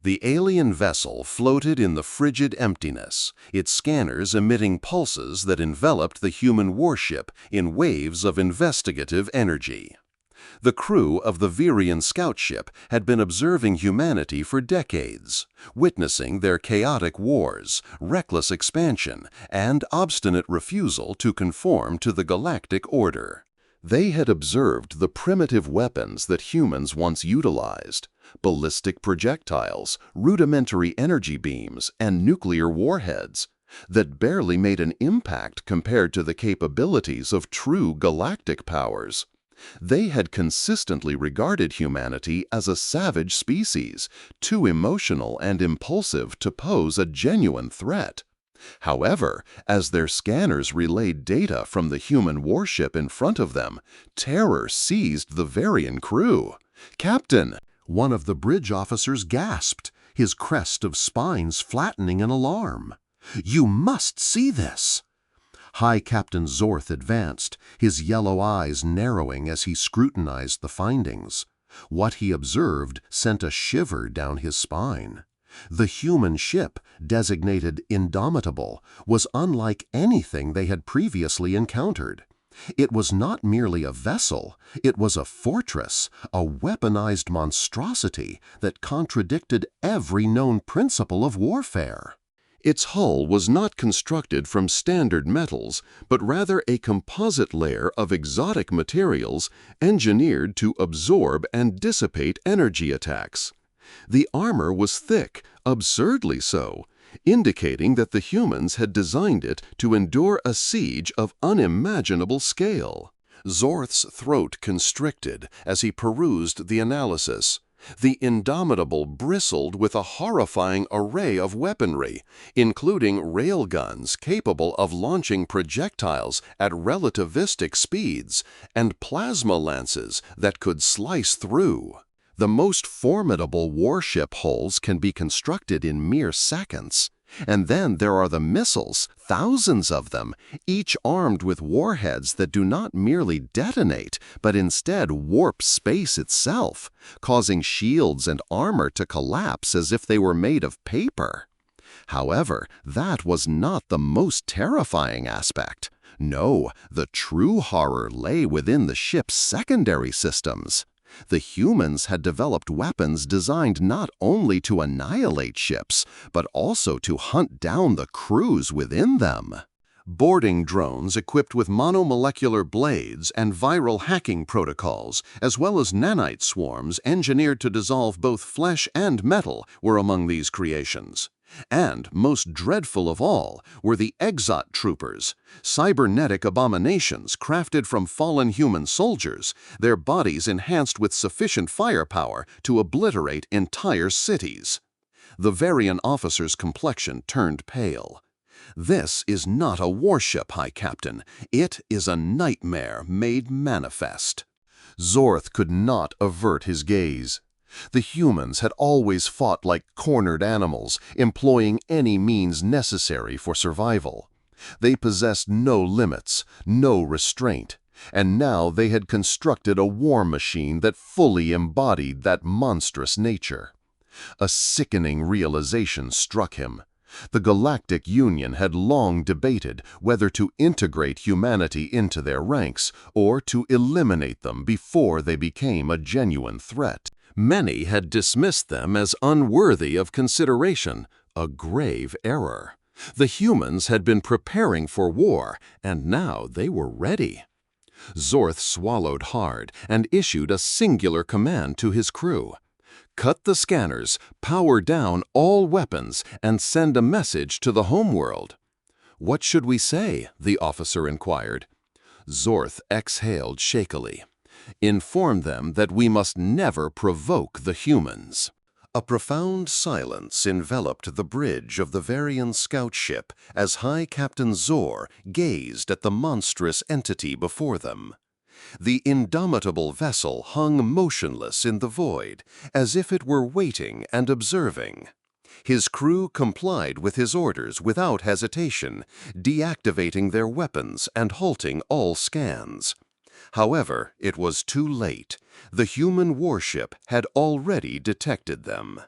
The alien vessel floated in the frigid emptiness, its scanners emitting pulses that enveloped the human warship in waves of investigative energy. The crew of the Virian scout ship had been observing humanity for decades, witnessing their chaotic wars, reckless expansion, and obstinate refusal to conform to the galactic order. They had observed the primitive weapons that humans once utilized: ballistic projectiles, rudimentary energy beams, and nuclear warheads that barely made an impact compared to the capabilities of true galactic powers. They had consistently regarded humanity as a savage species, too emotional and impulsive to pose a genuine threat. However, as their scanners relayed data from the human warship in front of them, terror seized the Varian crew. "Captain!" one of the bridge officers gasped, his crest of spines flattening in alarm. "You must see this!" High Captain Zorth advanced, his yellow eyes narrowing as he scrutinized the findings. What he observed sent a shiver down his spine. The human ship, designated Indomitable, was unlike anything they had previously encountered. It was not merely a vessel, it was a fortress, a weaponized monstrosity that contradicted every known principle of warfare. Its hull was not constructed from standard metals, but rather a composite layer of exotic materials engineered to absorb and dissipate energy attacks. The armor was thick, absurdly so, indicating that the humans had designed it to endure a siege of unimaginable scale. Zorth's throat constricted as he perused the analysis. The Indomitable bristled with a horrifying array of weaponry, including railguns capable of launching projectiles at relativistic speeds and plasma lances that could slice through. The most formidable warship hulls can be constructed in mere seconds. And then there are the missiles, thousands of them, each armed with warheads that do not merely detonate, but instead warp space itself, causing shields and armor to collapse as if they were made of paper. However, that was not the most terrifying aspect. No, the true horror lay within the ship's secondary systems. The humans had developed weapons designed not only to annihilate ships, but also to hunt down the crews within them. Boarding drones equipped with monomolecular blades and viral hacking protocols, as well as nanite swarms engineered to dissolve both flesh and metal, were among these creations. And, most dreadful of all, were the exot troopers, cybernetic abominations crafted from fallen human soldiers, their bodies enhanced with sufficient firepower to obliterate entire cities. The Varian officer's complexion turned pale. "This is not a warship, High Captain. It is a nightmare made manifest." Zorth could not avert his gaze. The humans had always fought like cornered animals, employing any means necessary for survival. They possessed no limits, no restraint, and now they had constructed a war machine that fully embodied that monstrous nature. A sickening realization struck him. The Galactic Union had long debated whether to integrate humanity into their ranks or to eliminate them before they became a genuine threat. Many had dismissed them as unworthy of consideration, a grave error. The humans had been preparing for war, and now they were ready. Zorth swallowed hard and issued a singular command to his crew. "Cut the scanners, power down all weapons, and send a message to the homeworld." "What should we say?" the officer inquired. Zorth exhaled shakily. "Inform them that we must never provoke the humans." A profound silence enveloped the bridge of the Varian scout ship as High Captain Zor gazed at the monstrous entity before them. The indomitable vessel hung motionless in the void, as if it were waiting and observing. His crew complied with his orders without hesitation, deactivating their weapons and halting all scans. However, it was too late. The human warship had already detected them.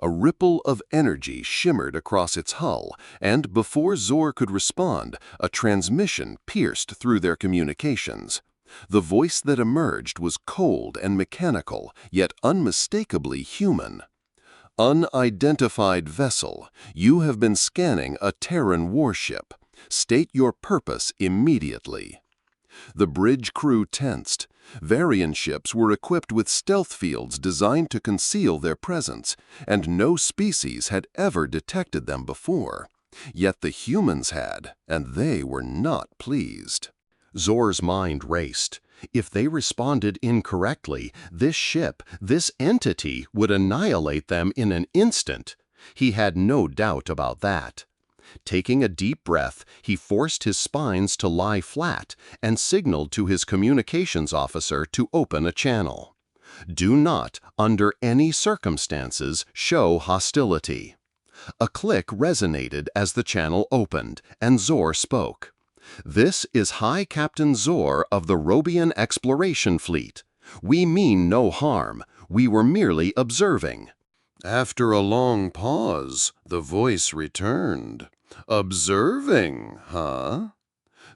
A ripple of energy shimmered across its hull, and before Zor could respond, a transmission pierced through their communications. The voice that emerged was cold and mechanical, yet unmistakably human. "Unidentified vessel, you have been scanning a Terran warship. State your purpose immediately." The bridge crew tensed. Varian ships were equipped with stealth fields designed to conceal their presence, and no species had ever detected them before. Yet the humans had, and they were not pleased. Zor's mind raced. If they responded incorrectly, this ship, this entity, would annihilate them in an instant. He had no doubt about that. Taking a deep breath, he forced his spines to lie flat and signaled to his communications officer to open a channel. "Do not, under any circumstances, show hostility." A click resonated as the channel opened, and Zor spoke. "This is High Captain Zor of the Robian Exploration Fleet. We mean no harm. We were merely observing." After a long pause, the voice returned. "Observing, huh?"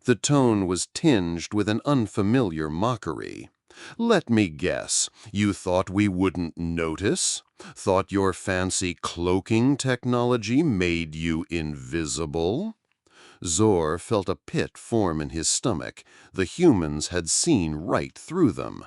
The tone was tinged with an unfamiliar mockery. "Let me guess, you thought we wouldn't notice? Thought your fancy cloaking technology made you invisible?" Zor felt a pit form in his stomach. The humans had seen right through them.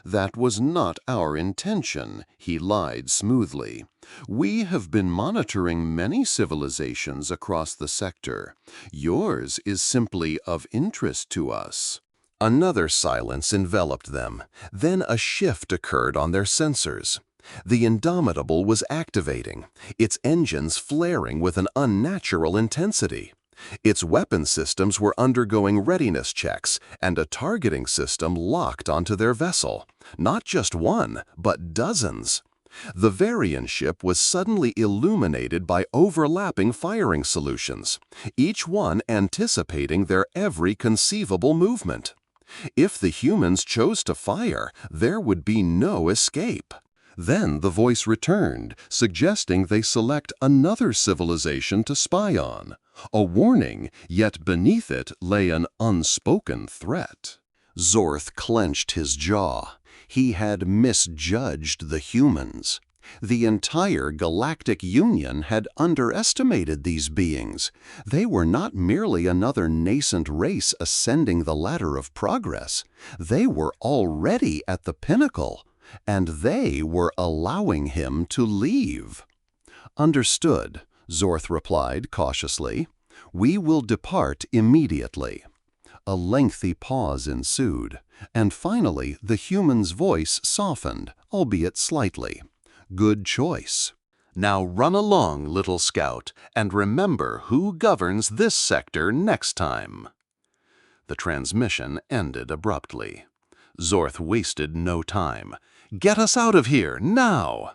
"That was not our intention," he lied smoothly. "We have been monitoring many civilizations across the sector. Yours is simply of interest to us." Another silence enveloped them. Then a shift occurred on their sensors. The Indomitable was activating, its engines flaring with an unnatural intensity. Its weapon systems were undergoing readiness checks, and a targeting system locked onto their vessel. Not just one, but dozens. The Varian ship was suddenly illuminated by overlapping firing solutions, each one anticipating their every conceivable movement. If the humans chose to fire, there would be no escape. Then the voice returned, suggesting they select another civilization to spy on. A warning, yet beneath it lay an unspoken threat. Zorth clenched his jaw. He had misjudged the humans. The entire Galactic Union had underestimated these beings. They were not merely another nascent race ascending the ladder of progress. They were already at the pinnacle. And they were allowing him to leave. "Understood," Zorth replied cautiously. "We will depart immediately." A lengthy pause ensued, and finally the human's voice softened, albeit slightly. "Good choice. Now run along, little scout, and remember who governs this sector next time." The transmission ended abruptly. Zorth wasted no time. "Get us out of here, now!"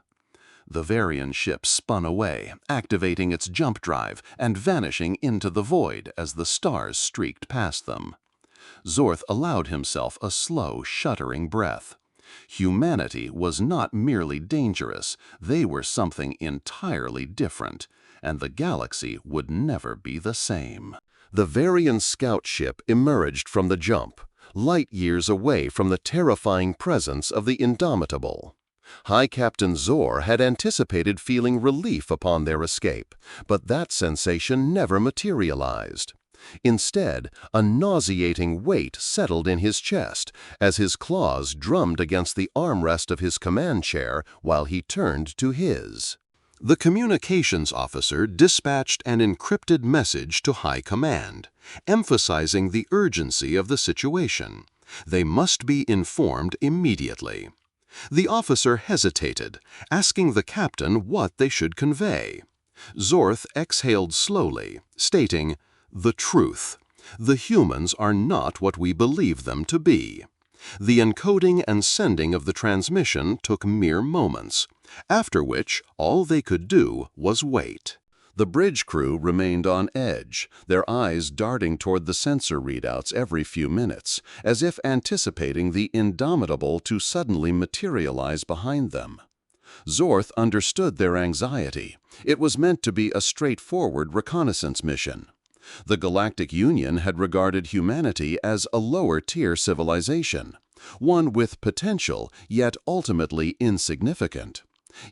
The Varian ship spun away, activating its jump drive and vanishing into the void as the stars streaked past them. Zorth allowed himself a slow, shuddering breath. Humanity was not merely dangerous, they were something entirely different, and the galaxy would never be the same. The Varian scout ship emerged from the jump, light years away from the terrifying presence of the Indomitable. High Captain Zor had anticipated feeling relief upon their escape, but that sensation never materialized. Instead, a nauseating weight settled in his chest as his claws drummed against the armrest of his command chair while he turned to his. The communications officer dispatched an encrypted message to High Command, emphasizing the urgency of the situation. They must be informed immediately. The officer hesitated, asking the captain what they should convey. Zorth exhaled slowly, stating, "The truth. The humans are not what we believe them to be." The encoding and sending of the transmission took mere moments, after which all they could do was wait. The bridge crew remained on edge, their eyes darting toward the sensor readouts every few minutes, as if anticipating the Indomitable to suddenly materialize behind them. Zorth understood their anxiety. It was meant to be a straightforward reconnaissance mission. The Galactic Union had regarded humanity as a lower-tier civilization, one with potential, yet ultimately insignificant.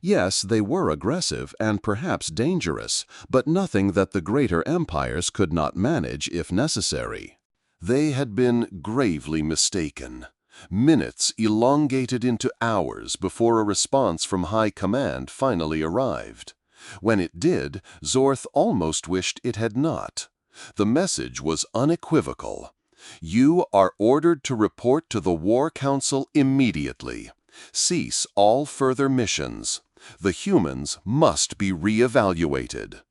Yes, they were aggressive and perhaps dangerous, but nothing that the greater empires could not manage if necessary. They had been gravely mistaken. Minutes elongated into hours before a response from High Command finally arrived. When it did, Zorth almost wished it had not. The message was unequivocal. You are ordered to report to the War Council immediately. Cease all further missions. The humans must be re-evaluated.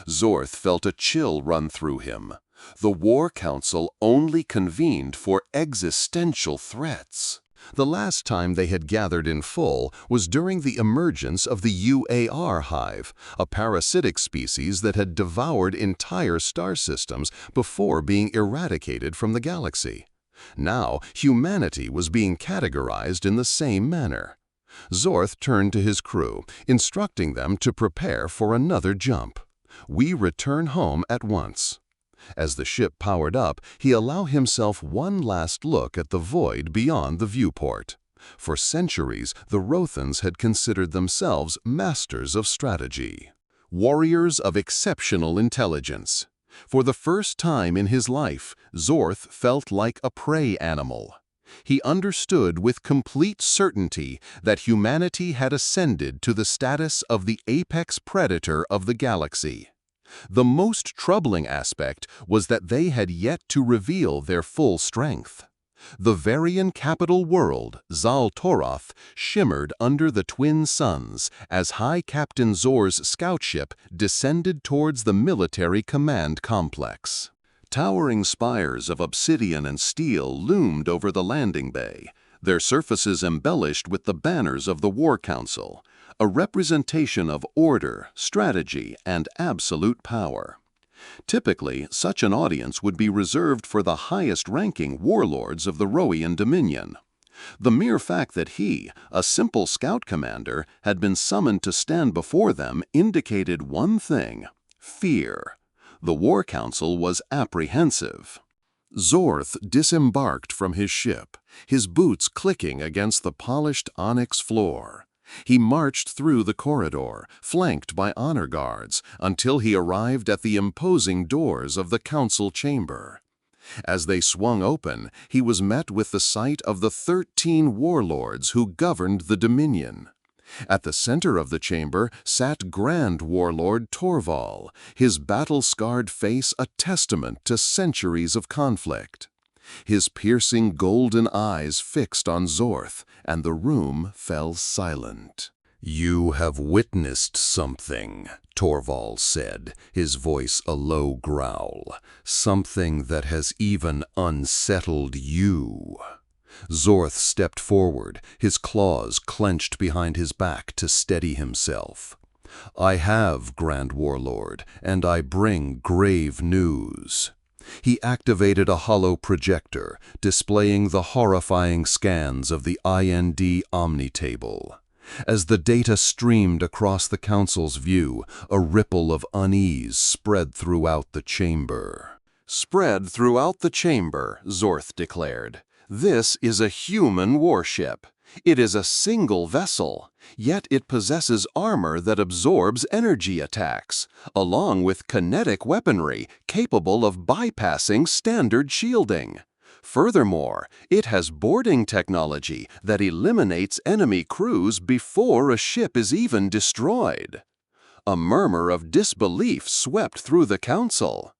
Zorth felt a chill run through him. The War Council only convened for existential threats. The last time they had gathered in full was during the emergence of the UAR hive, a parasitic species that had devoured entire star systems before being eradicated from the galaxy. Now, humanity was being categorized in the same manner. Zorth turned to his crew, instructing them to prepare for another jump. We return home at once. As the ship powered up, he allowed himself one last look at the void beyond the viewport. For centuries, the Rothans had considered themselves masters of strategy, warriors of exceptional intelligence. For the first time in his life, Zorth felt like a prey animal. He understood with complete certainty that humanity had ascended to the status of the apex predator of the galaxy. The most troubling aspect was that they had yet to reveal their full strength. The Varian capital world, Zal-Toroth, shimmered under the twin suns as High Captain Zor's scout ship descended towards the military command complex. Towering spires of obsidian and steel loomed over the landing bay, their surfaces embellished with the banners of the War Council, a representation of order, strategy, and absolute power. Typically, such an audience would be reserved for the highest-ranking warlords of the Roian Dominion. The mere fact that he, a simple scout commander, had been summoned to stand before them indicated one thing: fear. The War Council was apprehensive. Zorth disembarked from his ship, his boots clicking against the polished onyx floor. He marched through the corridor, flanked by honor guards, until he arrived at the imposing doors of the council chamber. As they swung open, he was met with the sight of the 13 warlords who governed the Dominion. At the center of the chamber sat Grand Warlord Torval, his battle-scarred face a testament to centuries of conflict. His piercing golden eyes fixed on Zorth, and the room fell silent. "You have witnessed something," Torval said, his voice a low growl. "Something that has even unsettled you." Zorth stepped forward, his claws clenched behind his back to steady himself. "I have, Grand Warlord, and I bring grave news." He activated a hollow projector, displaying the horrifying scans of the IND Omnitable. As the data streamed across the Council's view, a ripple of unease spread throughout the chamber. "Spread throughout the chamber," Zorth declared. "This is a human warship. It is a single vessel, yet it possesses armor that absorbs energy attacks, along with kinetic weaponry capable of bypassing standard shielding. Furthermore, it has boarding technology that eliminates enemy crews before a ship is even destroyed." A murmur of disbelief swept through the council.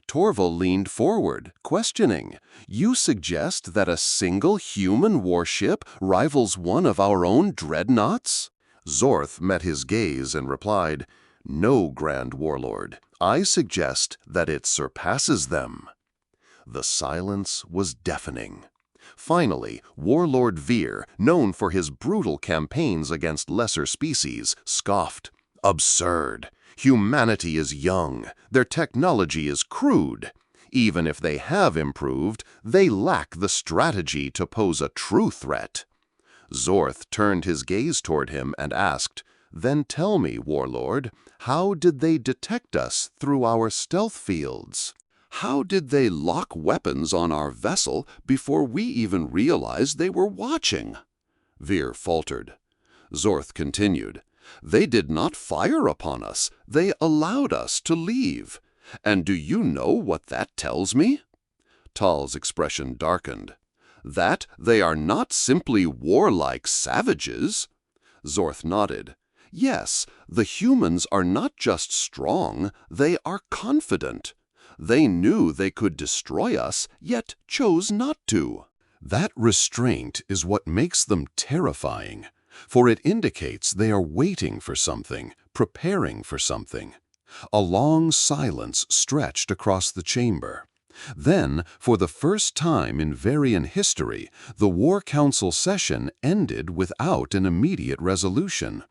Torval leaned forward, questioning. "You suggest that a single human warship rivals one of our own dreadnoughts?" Zorth met his gaze and replied, "No, Grand Warlord. I suggest that it surpasses them." The silence was deafening. Finally, Warlord Veer, known for his brutal campaigns against lesser species, scoffed. "Absurd! Humanity is young. Their technology is crude. Even if they have improved, they lack the strategy to pose a true threat." Zorth turned his gaze toward him and asked, "Then tell me, Warlord, how did they detect us through our stealth fields? How did they lock weapons on our vessel before we even realized they were watching?" Veer faltered. Zorth continued, "They did not fire upon us. They allowed us to leave. And do you know what that tells me?" Tal's expression darkened. "That they are not simply warlike savages." Zorth nodded. "Yes, the humans are not just strong, they are confident. They knew they could destroy us, yet chose not to." That restraint is what makes them terrifying, for it indicates they are waiting for something, preparing for something. A long silence stretched across the chamber. Then, for the first time in Varian history, the War Council session ended without an immediate resolution.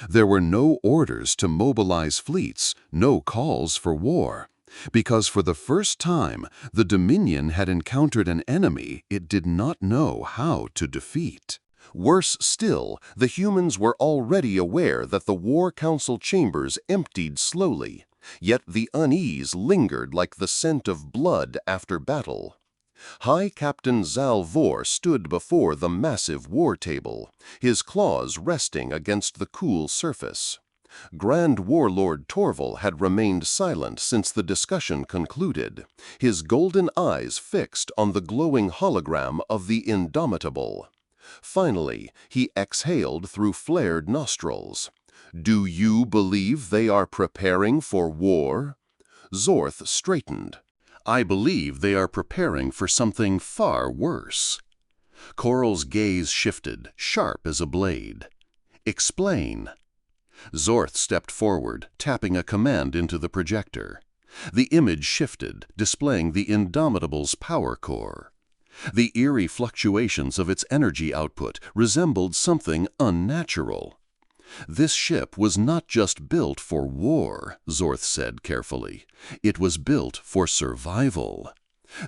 There were no orders to mobilize fleets, no calls for war, because for the first time, the Dominion had encountered an enemy it did not know how to defeat. Worse still, the humans were already aware that the War Council chambers emptied slowly. Yet the unease lingered like the scent of blood after battle. High Captain Zal Vor stood before the massive war table, his claws resting against the cool surface. Grand Warlord Torval had remained silent since the discussion concluded, his golden eyes fixed on the glowing hologram of the Indomitable. Finally, he exhaled through flared nostrils. "Do you believe they are preparing for war?" Zorth straightened. "I believe they are preparing for something far worse." Coral's gaze shifted, sharp as a blade. "Explain." Zorth stepped forward, tapping a command into the projector. The image shifted, displaying the Indomitable's power core. The eerie fluctuations of its energy output resembled something unnatural. "This ship was not just built for war," Zorth said carefully. "It was built for survival.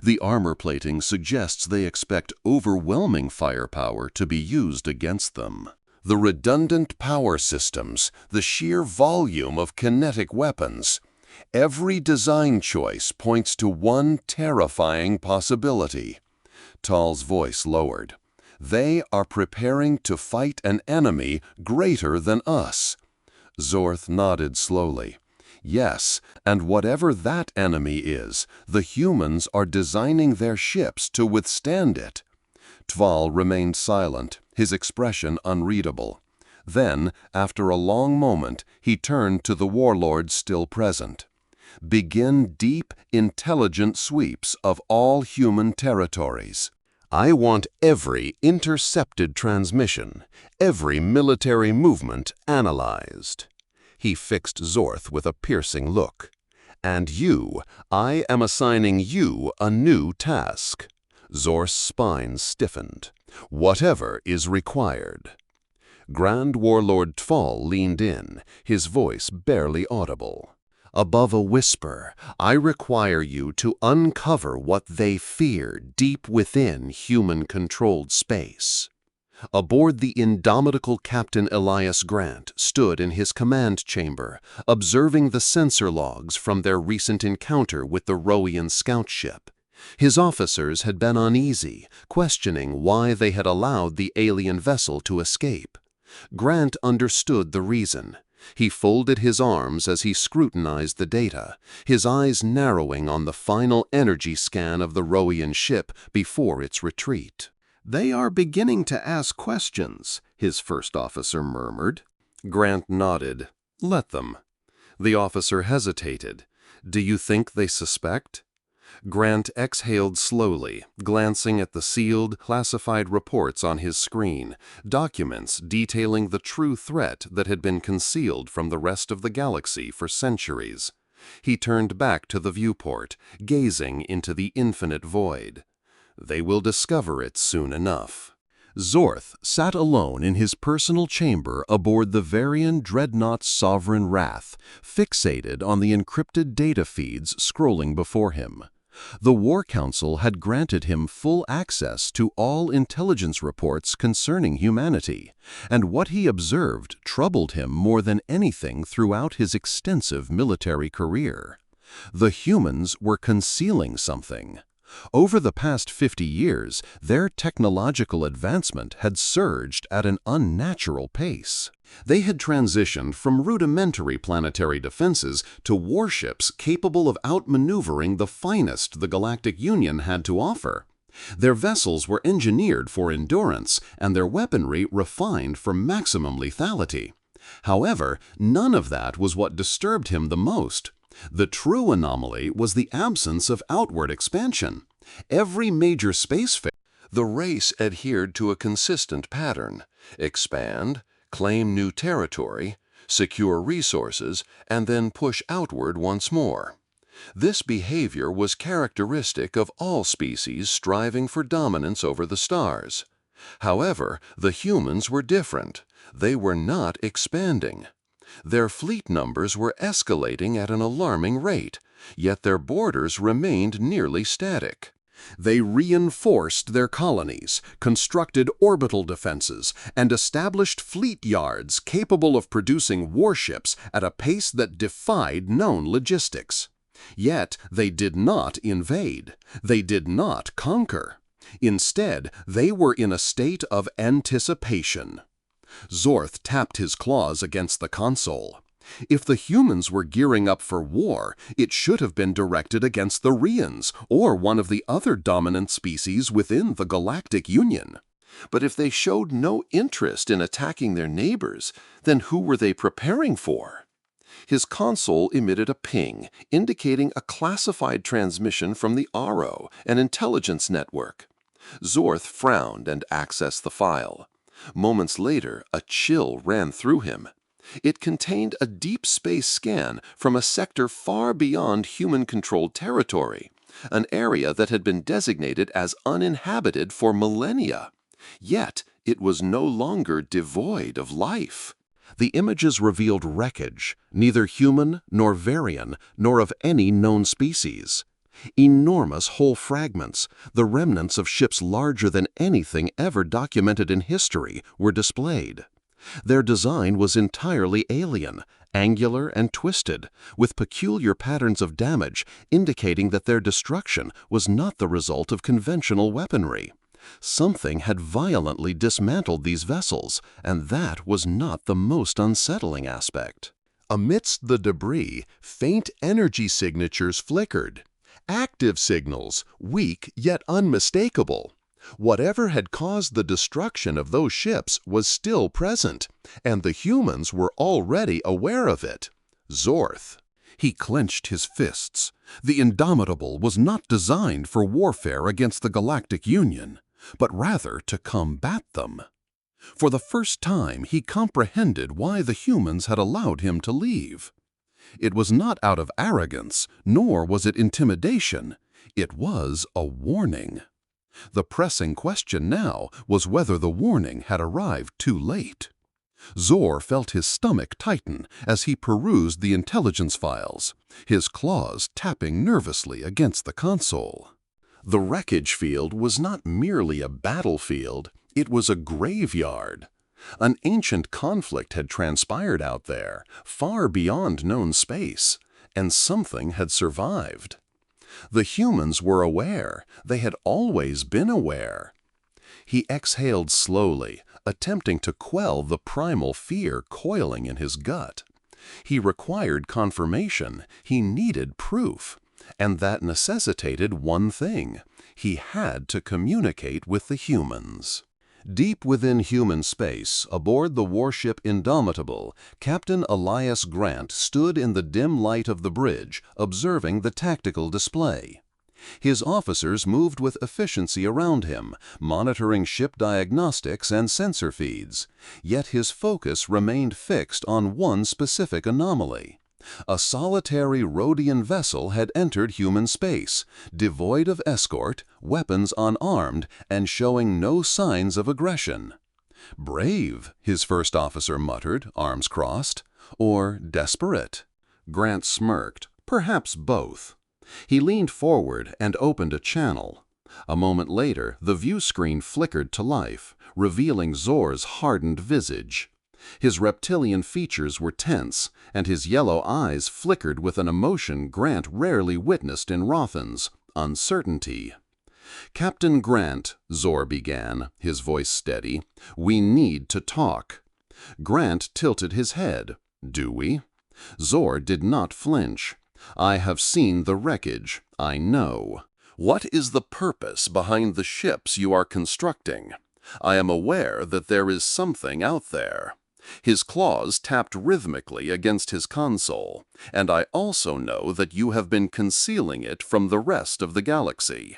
The armor plating suggests they expect overwhelming firepower to be used against them. The redundant power systems, the sheer volume of kinetic weapons. Every design choice points to one terrifying possibility." Tal's voice lowered. "They are preparing to fight an enemy greater than us." Zorth nodded slowly. "Yes, and whatever that enemy is, the humans are designing their ships to withstand it." Tval remained silent, his expression unreadable. Then, after a long moment, he turned to the warlords still present. "Begin deep, intelligent sweeps of all human territories. I want every intercepted transmission, every military movement analyzed." He fixed Zorth with a piercing look. "And you, I am assigning you a new task." Zorth's spine stiffened. "Whatever is required." Grand Warlord Tval leaned in, his voice barely audible. "Above a whisper, I require you to uncover what they fear deep within human-controlled space." Aboard the indomitable Captain Elias Grant stood in his command chamber, observing the sensor logs from their recent encounter with the Roian scout ship. His officers had been uneasy, questioning why they had allowed the alien vessel to escape. Grant understood the reason. He folded his arms as he scrutinized the data, his eyes narrowing on the final energy scan of the Roian ship before its retreat. "They are beginning to ask questions," his first officer murmured. Grant nodded. "Let them." The officer hesitated. "Do you think they suspect?" Grant exhaled slowly, glancing at the sealed, classified reports on his screen, documents detailing the true threat that had been concealed from the rest of the galaxy for centuries. He turned back to the viewport, gazing into the infinite void. They will discover it soon enough. Zorth sat alone in his personal chamber aboard the Varian dreadnought's Sovereign Wrath, fixated on the encrypted data feeds scrolling before him. The War Council had granted him full access to all intelligence reports concerning humanity, and what he observed troubled him more than anything throughout his extensive military career. The humans were concealing something. Over the past 50 years, their technological advancement had surged at an unnatural pace. They had transitioned from rudimentary planetary defenses to warships capable of outmaneuvering the finest the Galactic Union had to offer. Their vessels were engineered for endurance, and their weaponry refined for maximum lethality. However, none of that was what disturbed him the most. The true anomaly was the absence of outward expansion. Every major space phase, the race adhered to a consistent pattern: expand, claim new territory, secure resources, and then push outward once more. This behavior was characteristic of all species striving for dominance over the stars. However, the humans were different. They were not expanding. Their fleet numbers were escalating at an alarming rate, yet their borders remained nearly static. They reinforced their colonies, constructed orbital defenses, and established fleet yards capable of producing warships at a pace that defied known logistics. Yet they did not invade. They did not conquer. Instead, they were in a state of anticipation. Zorth tapped his claws against the console. If the humans were gearing up for war, it should have been directed against the Rians or one of the other dominant species within the Galactic Union. But if they showed no interest in attacking their neighbors, then who were they preparing for? His console emitted a ping, indicating a classified transmission from the Aro, an intelligence network. Zorth frowned and accessed the file. Moments later, a chill ran through him. It contained a deep space scan from a sector far beyond human-controlled territory, an area that had been designated as uninhabited for millennia. Yet, it was no longer devoid of life. The images revealed wreckage, neither human nor Varian, nor of any known species. Enormous whole fragments, the remnants of ships larger than anything ever documented in history, were displayed. Their design was entirely alien, angular and twisted, with peculiar patterns of damage indicating that their destruction was not the result of conventional weaponry. Something had violently dismantled these vessels, and that was not the most unsettling aspect. Amidst the debris, faint energy signatures flickered. Active signals, weak yet unmistakable. Whatever had caused the destruction of those ships was still present, and the humans were already aware of it. Zorth. He clenched his fists. The Indomitable was not designed for warfare against the Galactic Union, but rather to combat them. For the first time, he comprehended why the humans had allowed him to leave. It was not out of arrogance, nor was it intimidation. It was a warning. The pressing question now was whether the warning had arrived too late. Zor felt his stomach tighten as he perused the intelligence files, his claws tapping nervously against the console. The wreckage field was not merely a battlefield, it was a graveyard. An ancient conflict had transpired out there, far beyond known space, and something had survived. The humans were aware. They had always been aware. He exhaled slowly, attempting to quell the primal fear coiling in his gut. He required confirmation. He needed proof. And that necessitated one thing. He had to communicate with the humans. Deep within human space, aboard the warship Indomitable, Captain Elias Grant stood in the dim light of the bridge, observing the tactical display. His officers moved with efficiency around him, monitoring ship diagnostics and sensor feeds. Yet his focus remained fixed on one specific anomaly. A solitary Rhodian vessel had entered human space, devoid of escort, weapons unarmed, and showing no signs of aggression. Brave, his first officer muttered, arms crossed. Or desperate? Grant smirked. Perhaps both. He leaned forward and opened a channel. A moment later, the view screen flickered to life, revealing Zor's hardened visage. His reptilian features were tense, and his yellow eyes flickered with an emotion Grant rarely witnessed in Rothans: uncertainty. "Captain Grant," Zor began, his voice steady, "we need to talk." Grant tilted his head. "Do we?" Zor did not flinch. "I have seen the wreckage. I know. What is the purpose behind the ships you are constructing? I am aware that there is something out there." His claws tapped rhythmically against his console, "and I also know that you have been concealing it from the rest of the galaxy."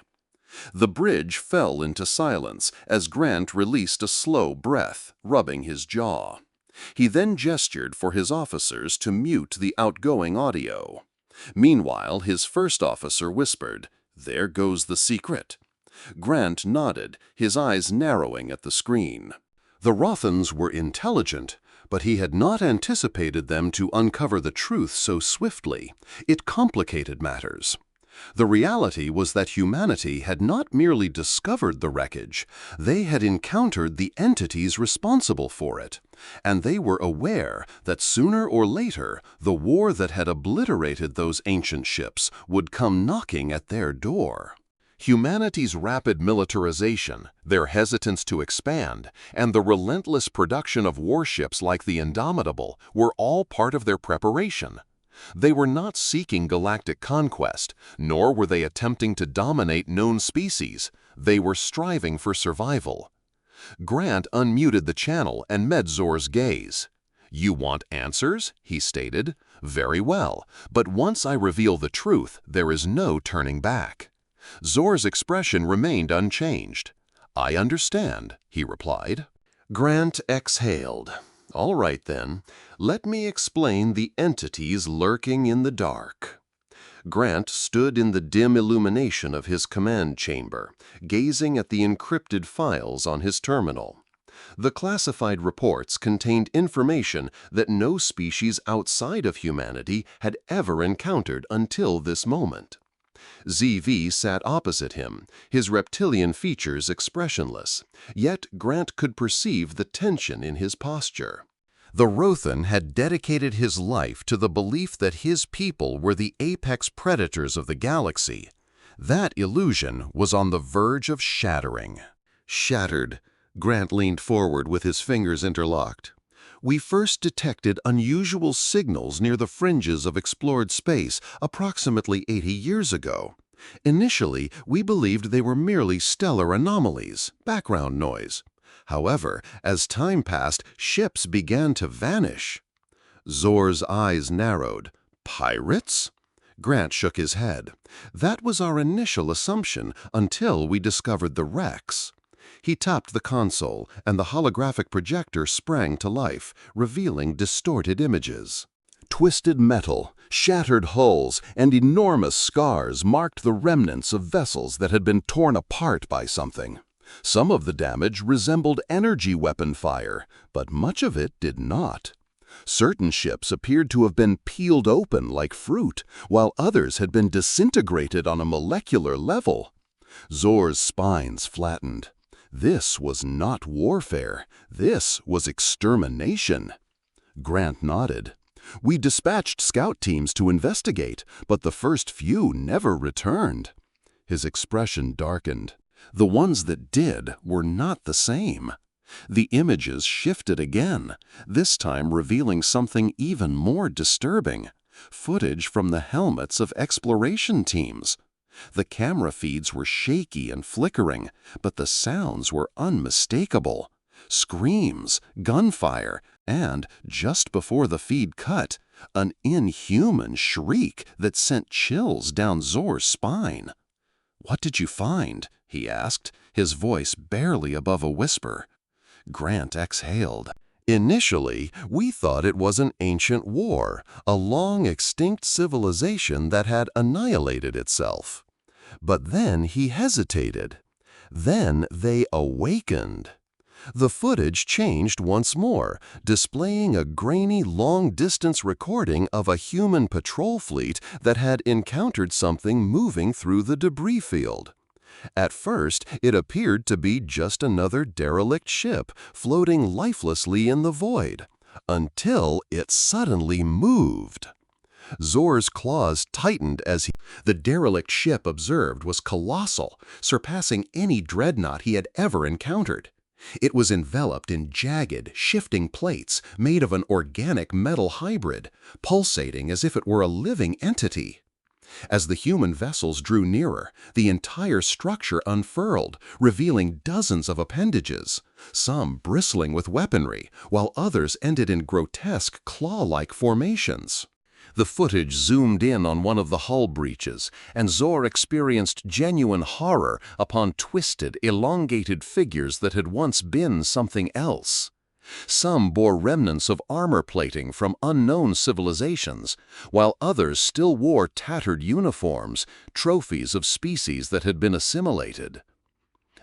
The bridge fell into silence as Grant released a slow breath, rubbing his jaw. He then gestured for his officers to mute the outgoing audio. Meanwhile, his first officer whispered, "There goes the secret." Grant nodded, his eyes narrowing at the screen. The Rothans were intelligent, but he had not anticipated them to uncover the truth so swiftly. It complicated matters. The reality was that humanity had not merely discovered the wreckage, they had encountered the entities responsible for it, and they were aware that sooner or later the war that had obliterated those ancient ships would come knocking at their door. Humanity's rapid militarization, their hesitance to expand, and the relentless production of warships like the Indomitable were all part of their preparation. They were not seeking galactic conquest, nor were they attempting to dominate known species. They were striving for survival. Grant unmuted the channel and met Zor's gaze. "You want answers?" he stated. "Very well, but once I reveal the truth, there is no turning back." Zor's expression remained unchanged. "I understand," he replied. Grant exhaled. "All right then, let me explain the entities lurking in the dark." Grant stood in the dim illumination of his command chamber, gazing at the encrypted files on his terminal. The classified reports contained information that no species outside of humanity had ever encountered until this moment. ZV sat opposite him, his reptilian features expressionless, yet Grant could perceive the tension in his posture. The Rothan had dedicated his life to the belief that his people were the apex predators of the galaxy. That illusion was on the verge of shattering. "Shattered," Grant leaned forward with his fingers interlocked. "We first detected unusual signals near the fringes of explored space approximately 80 years ago. Initially, we believed they were merely stellar anomalies, background noise. However, as time passed, ships began to vanish." Zor's eyes narrowed. "Pirates?" Grant shook his head. "That was our initial assumption until we discovered the wrecks." He tapped the console, and the holographic projector sprang to life, revealing distorted images. Twisted metal, shattered hulls, and enormous scars marked the remnants of vessels that had been torn apart by something. Some of the damage resembled energy weapon fire, but much of it did not. Certain ships appeared to have been peeled open like fruit, while others had been disintegrated on a molecular level. Zor's spines flattened. This was not warfare. This was extermination. Grant nodded. "We dispatched scout teams to investigate, but the first few never returned." His expression darkened. The ones that did were not the same. The images shifted again, this time revealing something even more disturbing: footage from the helmets of exploration teams. The camera feeds were shaky and flickering, but the sounds were unmistakable. Screams, gunfire, and, just before the feed cut, an inhuman shriek that sent chills down Zor's spine. "What did you find?" he asked, his voice barely above a whisper. Grant exhaled. "Initially, we thought it was an ancient war, a long-extinct civilization that had annihilated itself." But then he hesitated. "Then they awakened." The footage changed once more, displaying a grainy long-distance recording of a human patrol fleet that had encountered something moving through the debris field. At first, it appeared to be just another derelict ship floating lifelessly in the void, until it suddenly moved. Zor's claws tightened as the derelict ship observed was colossal, surpassing any dreadnought he had ever encountered. It was enveloped in jagged, shifting plates made of an organic metal hybrid, pulsating as if it were a living entity. As the human vessels drew nearer, the entire structure unfurled, revealing dozens of appendages, some bristling with weaponry, while others ended in grotesque claw-like formations. The footage zoomed in on one of the hull breaches, and Zor experienced genuine horror upon twisted, elongated figures that had once been something else. Some bore remnants of armor plating from unknown civilizations, while others still wore tattered uniforms, trophies of species that had been assimilated.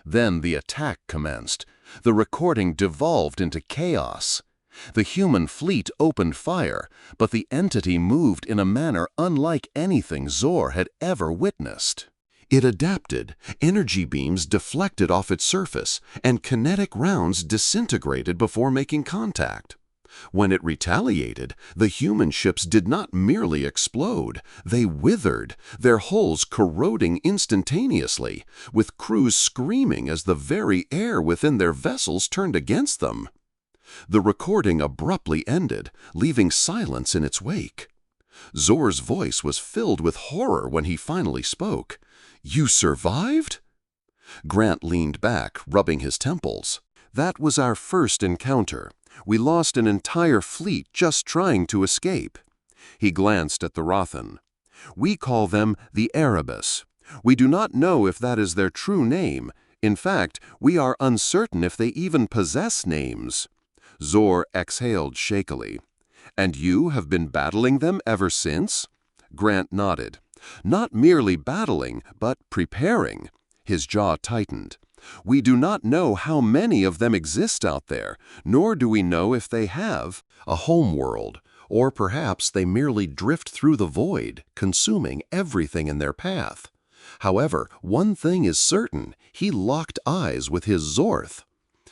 Then the attack commenced. The recording devolved into chaos. The human fleet opened fire, but the entity moved in a manner unlike anything Zor had ever witnessed. It adapted, energy beams deflected off its surface, and kinetic rounds disintegrated before making contact. When it retaliated, the human ships did not merely explode, they withered, their hulls corroding instantaneously, with crews screaming as the very air within their vessels turned against them. The recording abruptly ended, leaving silence in its wake. Zor's voice was filled with horror when he finally spoke. "You survived?" Grant leaned back, rubbing his temples. "That was our first encounter. We lost an entire fleet just trying to escape." He glanced at the Rothan. "We call them the Erebus. We do not know if that is their true name. In fact, we are uncertain if they even possess names." Zor exhaled shakily. "And you have been battling them ever since?" Grant nodded. "Not merely battling, but preparing." His jaw tightened. "We do not know how many of them exist out there, nor do we know if they have a homeworld, or perhaps they merely drift through the void, consuming everything in their path. However, one thing is certain, he locked eyes with his Zorth."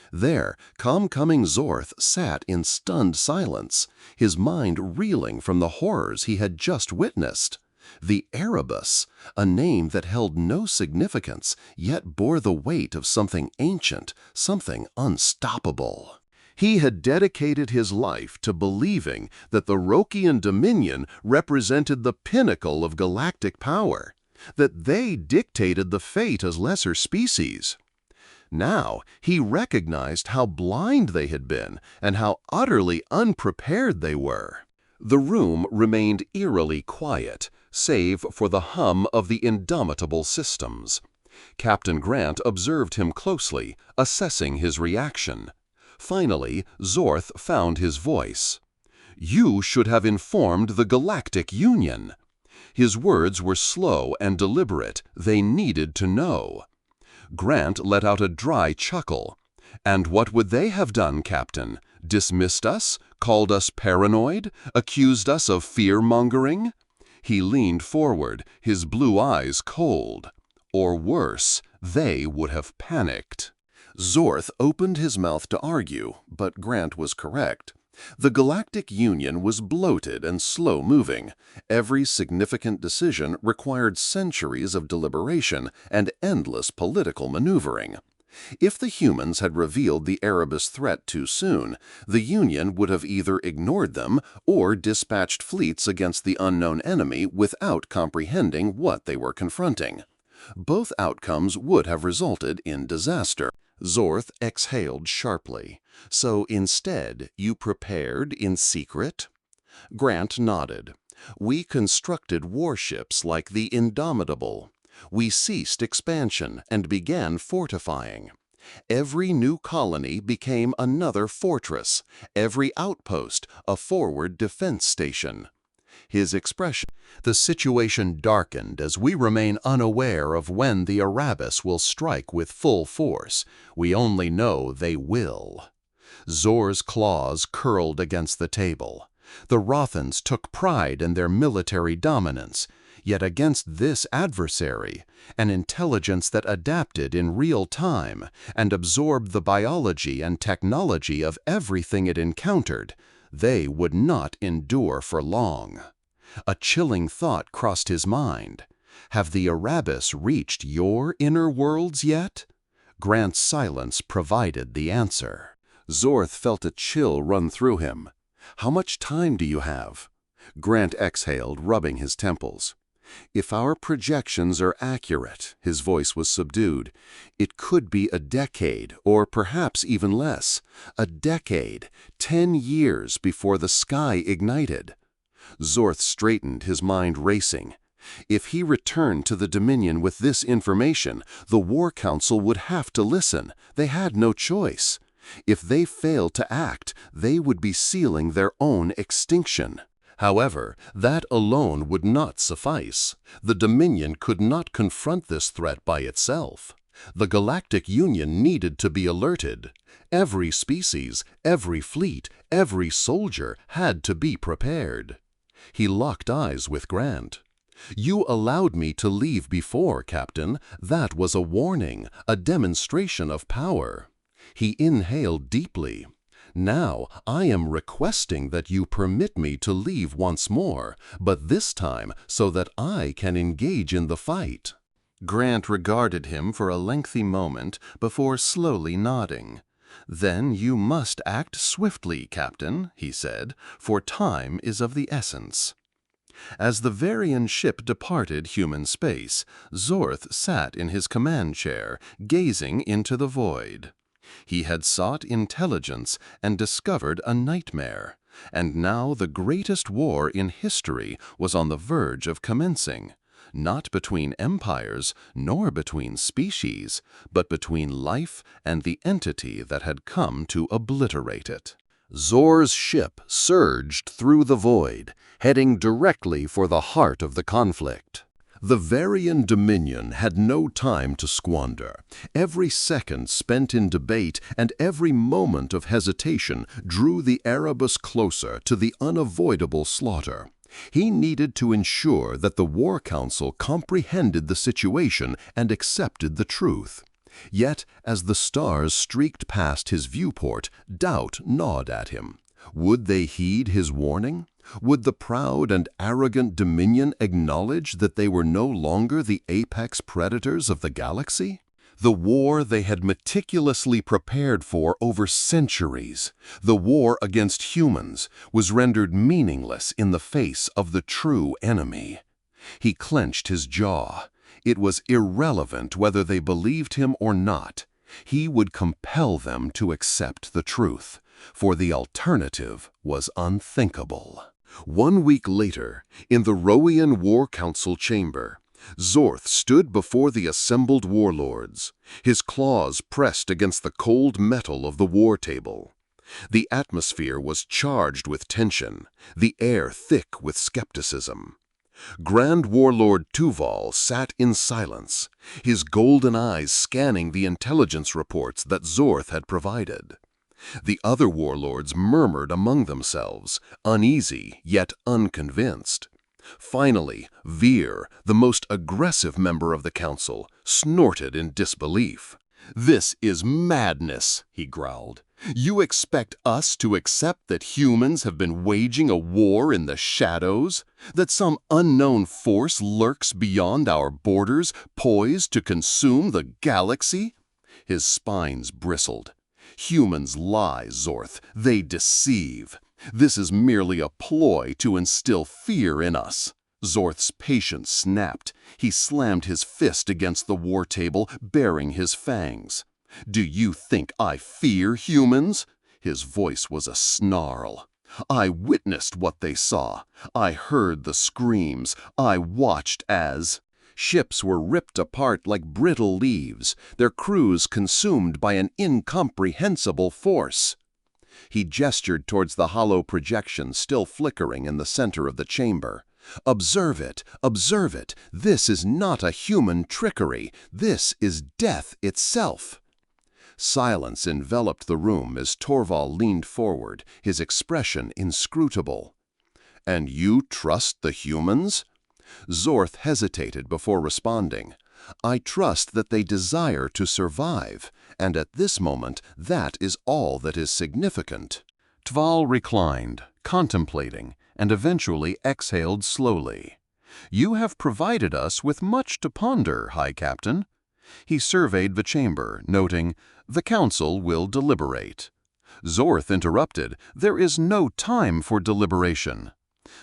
There, calm-coming Zorth sat in stunned silence, his mind reeling from the horrors he had just witnessed. The Erebus, a name that held no significance, yet bore the weight of something ancient, something unstoppable. He had dedicated his life to believing that the Rokian Dominion represented the pinnacle of galactic power, that they dictated the fate as lesser species. Now he recognized how blind they had been and how utterly unprepared they were. The room remained eerily quiet, save for the hum of the indomitable systems. Captain Grant observed him closely, assessing his reaction. Finally, Zorth found his voice. "You should have informed the Galactic Union." His words were slow and deliberate. They needed to know. Grant let out a dry chuckle. "And what would they have done, Captain? Dismissed us? Called us paranoid? Accused us of fear-mongering?" He leaned forward, his blue eyes cold. "Or worse, they would have panicked." Zorth opened his mouth to argue, but Grant was correct. The Galactic Union was bloated and slow-moving. Every significant decision required centuries of deliberation and endless political maneuvering. If the humans had revealed the Erebus threat too soon, the Union would have either ignored them or dispatched fleets against the unknown enemy without comprehending what they were confronting. Both outcomes would have resulted in disaster. Zorth exhaled sharply. "So instead, you prepared in secret?" Grant nodded. "We constructed warships like the Indomitable. We ceased expansion and began fortifying. Every new colony became another fortress, every outpost a forward defense station. His expression. The situation darkened as we remain unaware of when the Erebus will strike with full force. We only know they will. Zor's claws curled against the table. The Rothans took pride in their military dominance, yet against this adversary, an intelligence that adapted in real time and absorbed the biology and technology of everything it encountered, they would not endure for long. A chilling thought crossed his mind. Have the Erebus reached your inner worlds yet? Grant's silence provided the answer. Zorth felt a chill run through him. How much time do you have? Grant exhaled, rubbing his temples. If our projections are accurate, his voice was subdued, it could be a decade, or perhaps even less. A decade, 10 years before the sky ignited. Zorth straightened, his mind racing. If he returned to the Dominion with this information, the War Council would have to listen. They had no choice. If they failed to act, they would be sealing their own extinction. However, that alone would not suffice. The Dominion could not confront this threat by itself. The Galactic Union needed to be alerted. Every species, every fleet, every soldier had to be prepared. He locked eyes with Grant. You allowed me to leave before, Captain. That was a warning, a demonstration of power. He inhaled deeply. Now I am requesting that you permit me to leave once more, but this time so that I can engage in the fight. Grant regarded him for a lengthy moment before slowly nodding. Then you must act swiftly, Captain, he said, for time is of the essence. As the Varian ship departed human space, Zorth sat in his command chair, gazing into the void. He had sought intelligence and discovered a nightmare, and now the greatest war in history was on the verge of commencing, not between empires nor between species, but between life and the entity that had come to obliterate it. Zor's ship surged through the void, heading directly for the heart of the conflict. The Varian Dominion had no time to squander. Every second spent in debate and every moment of hesitation drew the Erebus closer to the unavoidable slaughter. He needed to ensure that the War Council comprehended the situation and accepted the truth. Yet, as the stars streaked past his viewport, doubt gnawed at him. Would they heed his warning? Would the proud and arrogant Dominion acknowledge that they were no longer the apex predators of the galaxy? The war they had meticulously prepared for over centuries, the war against humans, was rendered meaningless in the face of the true enemy. He clenched his jaw. It was irrelevant whether they believed him or not. He would compel them to accept the truth, for the alternative was unthinkable. 1 week later, in the Roian War Council chamber, Zorth stood before the assembled warlords, his claws pressed against the cold metal of the war table. The atmosphere was charged with tension, the air thick with skepticism. Grand Warlord Tuval sat in silence, his golden eyes scanning the intelligence reports that Zorth had provided. The other warlords murmured among themselves, uneasy yet unconvinced. Finally, Veer, the most aggressive member of the council, snorted in disbelief. "This is madness," he growled. "You expect us to accept that humans have been waging a war in the shadows? That some unknown force lurks beyond our borders, poised to consume the galaxy?" His spines bristled. "Humans lie, Zorth. They deceive. This is merely a ploy to instill fear in us." Zorth's patience snapped. He slammed his fist against the war table, baring his fangs. "Do you think I fear humans?" His voice was a snarl. "I witnessed what they saw. I heard the screams. I watched as ships were ripped apart like brittle leaves, their crews consumed by an incomprehensible force." He gestured towards the hollow projection still flickering in the center of the chamber. "Observe it! Observe it! This is not a human trickery. This is death itself!" Silence enveloped the room as Torvald leaned forward, his expression inscrutable. "And you trust the humans?" Zorth hesitated before responding. "I trust that they desire to survive, and at this moment that is all that is significant." Tval reclined, contemplating, and eventually exhaled slowly. "You have provided us with much to ponder, High Captain." He surveyed the chamber, noting, "The council will deliberate." Zorth interrupted, "There is no time for deliberation."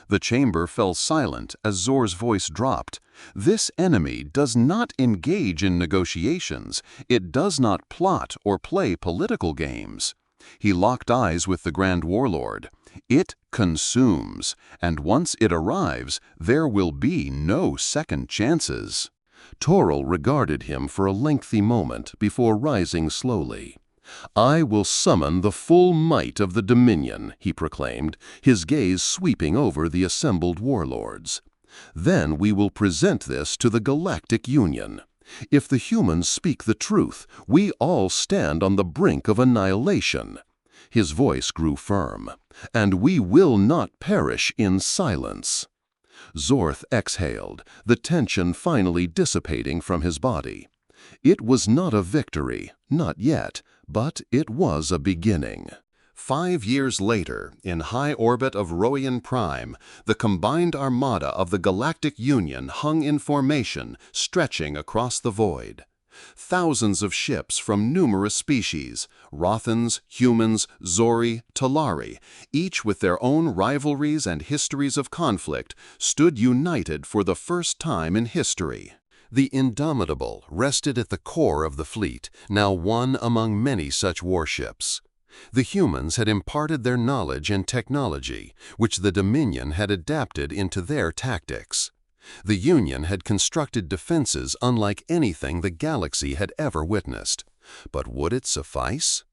The chamber fell silent as Zor's voice dropped. "This enemy does not engage in negotiations. It does not plot or play political games." He locked eyes with the Grand Warlord. "It consumes, and once it arrives, there will be no second chances." Toril regarded him for a lengthy moment before rising slowly. "I will summon the full might of the Dominion," he proclaimed, his gaze sweeping over the assembled warlords. "Then we will present this to the Galactic Union. If the humans speak the truth, we all stand on the brink of annihilation." His voice grew firm. "And we will not perish in silence." Zorth exhaled, the tension finally dissipating from his body. It was not a victory, not yet, but it was a beginning. 5 years later, in high orbit of Roian Prime, the combined armada of the Galactic Union hung in formation, stretching across the void. Thousands of ships from numerous species, Rothans, humans, Zori, Talari, each with their own rivalries and histories of conflict, stood united for the first time in history. The Indomitable rested at the core of the fleet, now one among many such warships. The humans had imparted their knowledge and technology, which the Dominion had adapted into their tactics. The Union had constructed defenses unlike anything the galaxy had ever witnessed. But would it suffice?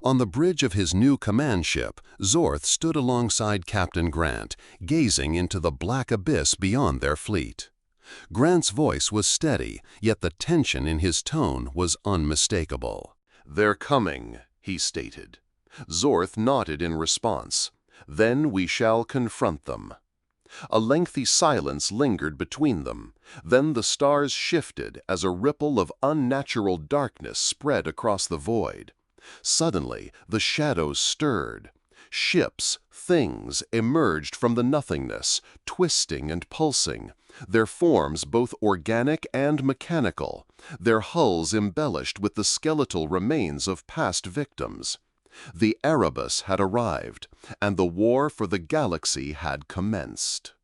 On the bridge of his new command ship, Zorth stood alongside Captain Grant, gazing into the black abyss beyond their fleet. Grant's voice was steady, yet the tension in his tone was unmistakable. "They're coming," he stated. Zorth nodded in response. "Then we shall confront them." A lengthy silence lingered between them. Then the stars shifted as a ripple of unnatural darkness spread across the void. Suddenly, the shadows stirred. Ships, things, emerged from the nothingness, twisting and pulsing, their forms both organic and mechanical, their hulls embellished with the skeletal remains of past victims. The Erebus had arrived, and the war for the galaxy had commenced.